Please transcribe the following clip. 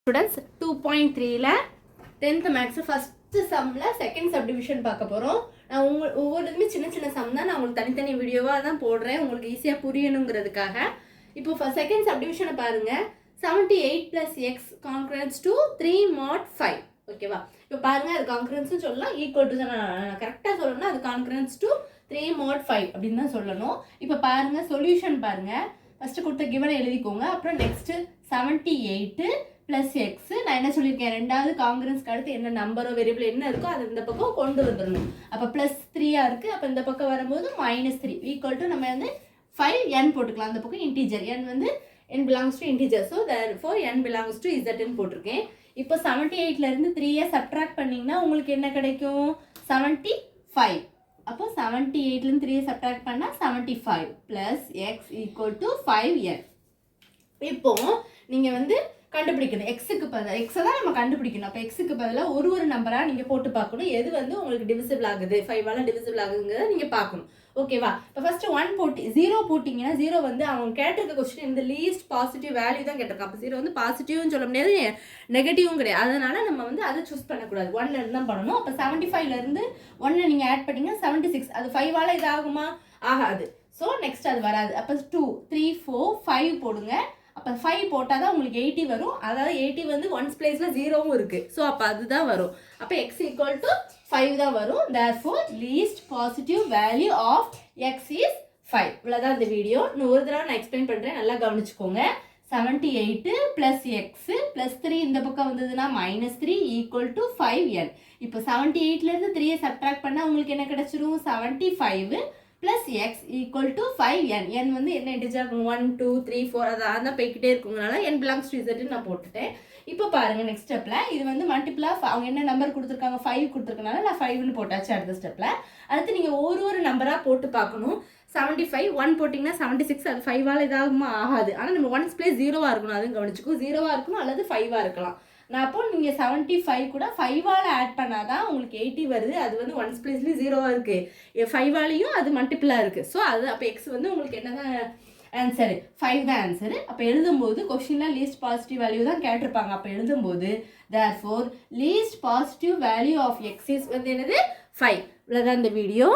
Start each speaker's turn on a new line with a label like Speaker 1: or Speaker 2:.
Speaker 1: Students 2.3ல 10th maths first sumல second subdivision பார்க்க போறோம். நான் ஒவ்வொருதுமே சின்ன சம் தான் நான் உங்களுக்கு தனித்தனி வீடியோவா தான் போடுறேன் உங்களுக்கு ஈஸியா புரியணும்ங்கிறதுக்காக. இப்போ செகண்ட் சப்டிவிஷனை பாருங்க. 78 plus x concurrence to 3 mod 5. ஓகேவா? இப்போ பாருங்க அது concurrence சொல்லலாம் equal to நான் கரெக்ட்டா சொல்லணும்னா அது concurrence to 3 mod 5 அப்படினு தான் சொல்லணும். இப்போ பாருங்க சொல்யூஷன் பாருங்க. ஃபர்ஸ்ட் கொடுத்த given எழுதிக்கோங்க. அப்புறம் நெக்ஸ்ட் 78 plus x நான் என்ன சொல்லியிருக்கேன் ரெண்டாவது காங்கிரன்ஸ்க்கு அடுத்து என்ன நம்பரோ வேரியபிள் என்ன இருக்கோ அது இந்த பக்கம் கொண்டு வந்துடணும். அப்போ +3 இருக்கு. அப்போ இந்த பக்கம் வரும்போது -3 ஈக்குவல் டு நம்ம வந்து 5n போட்டுக்கலாம். அந்த பக்கம் இன்டிஜர் n வந்து n belongs to integer. So therefore n belongs to zn போட்டிருக்கேன். இப்போ 78ல இருந்து 3யை சப்ட்ராக்ட் பண்ணீங்கன்னா உங்களுக்கு என்ன கிடைக்கும் 75. அப்போ 78ல இருந்து 3யை சப்ட்ராக்ட் பண்ணா 75 plus x equal to 5n. இப்போ நீங்க வந்து கண்டுபிடிக்கணும் xக்கு பதிலா x தான் நம்ம கண்டுபிடிக்கணும். அப்ப xக்கு பதிலா ஒரு நம்பரா நீங்க போட்டு பார்க்கணும். எது வந்து உங்களுக்கு டிவிசிபிள் ஆகுது 5 ஆல டிவிசிபிள் ஆகுதுங்கறத நீங்க பார்க்கணும். ஓகேவா? இப்போ ஃபர்ஸ்ட் 1 போட்டு 0 போடிங்கனா 0 வந்து அவங்க கேட்டிருக்க क्वेश्चन இந்த லீஸ்ட் பாசிட்டிவ் வேல்யூ தான் கேட்டிருக்காங்க. அப்ப 0 வந்து பாசிட்டிவ்னு சொல்ல முடியாது நெகட்டிவும் கிடையாது. அதனால நம்ம வந்து அதை சூஸ் பண்ண கூடாது. 1ல இருந்து தான் பண்ணனும். அப்ப 75ல இருந்து 1 நீங்க ஆட் பண்ணீங்கன்னா 76. அது 5 ஆல இது ஆகுமா? ஆகாது. சோ நெக்ஸ்ட் அது வராது. அப்ப 2 3 4 5 போடுங்க. அப்ப 5 போட்டா தான் உங்களுக்கு 80 வரும். அதாவது 80 வந்து 1s பிளேஸ்ல 0வும் இருக்கு. சோ அப்ப அதுதான் வரும். அப்ப x = 5 தான் வரும். therefore least positive value of x is 5. இவ்வளவுதான் இந்த வீடியோ. இன்னும் ஒரு தடவை நான் எக்ஸ்பிளைன் பண்றேன். நல்லா கவனிச்சுக்கோங்க. 78 plus x plus 3 இந்த பக்கம் வந்ததுன்னா -3 = 5n. இப்போ 78ல இருந்து 3யை சப்ட்ராக்ட் பண்ணா உங்களுக்கு என்ன கிடைச்சிரும் 75 plus x equal to 5n. n வந்து என்ன இன்டிஜர் 1 2 3 4 அதான் போய்க்கிட்டே இருக்குங்கனால n belongs to z நான் போட்டுட்டேன். இப்போ பாருங்க நெக்ஸ்ட் ஸ்டெப்ல இது வந்து மல்டிபிள் ஆஃப் அவங்க என்ன நம்பர் கொடுத்திருக்காங்க 5 கொடுத்திருக்கனால நான் 5 னு போட்டாச்சு. அடுத்த ஸ்டெப்ல அடுத்து நீங்க ஒரு நம்பரா போட்டு பார்க்கணும். 75 1 போடிங்கனா 76 அது 5 ஆல இதாகுமா? ஆகாது. ஆனா நம்ம 1s பிளேஸ் 0வா இருக்கணும். அதுவும் கவனிச்சுக்கோ 0வா இருக்கணும் அல்லது 5வா இருக்கலாம். நான் அப்போ நீங்க 75 கூட 5 ஆல ஆட் பண்ணாதான் உங்களுக்கு 80 வருது. அது வந்து 1s பிளேஸ்ல 0வா இருக்கு. 5 ஆலயும் அது மல்டிபிளா இருக்கு. சோ அது அப்ப x வந்து உங்களுக்கு என்னதான் ஆன்சர் 5 தான் ஆன்சர். அப்ப எழுதும்போது क्वेश्चनல லீஸ்ட் பாசிட்டிவ் வேல்யூ தான் கேட்டிருப்பாங்க. அப்ப எழுதும்போது therefore least positive value of x is வந்து என்னது 5. இவ்வளவுதான் இந்த வீடியோ.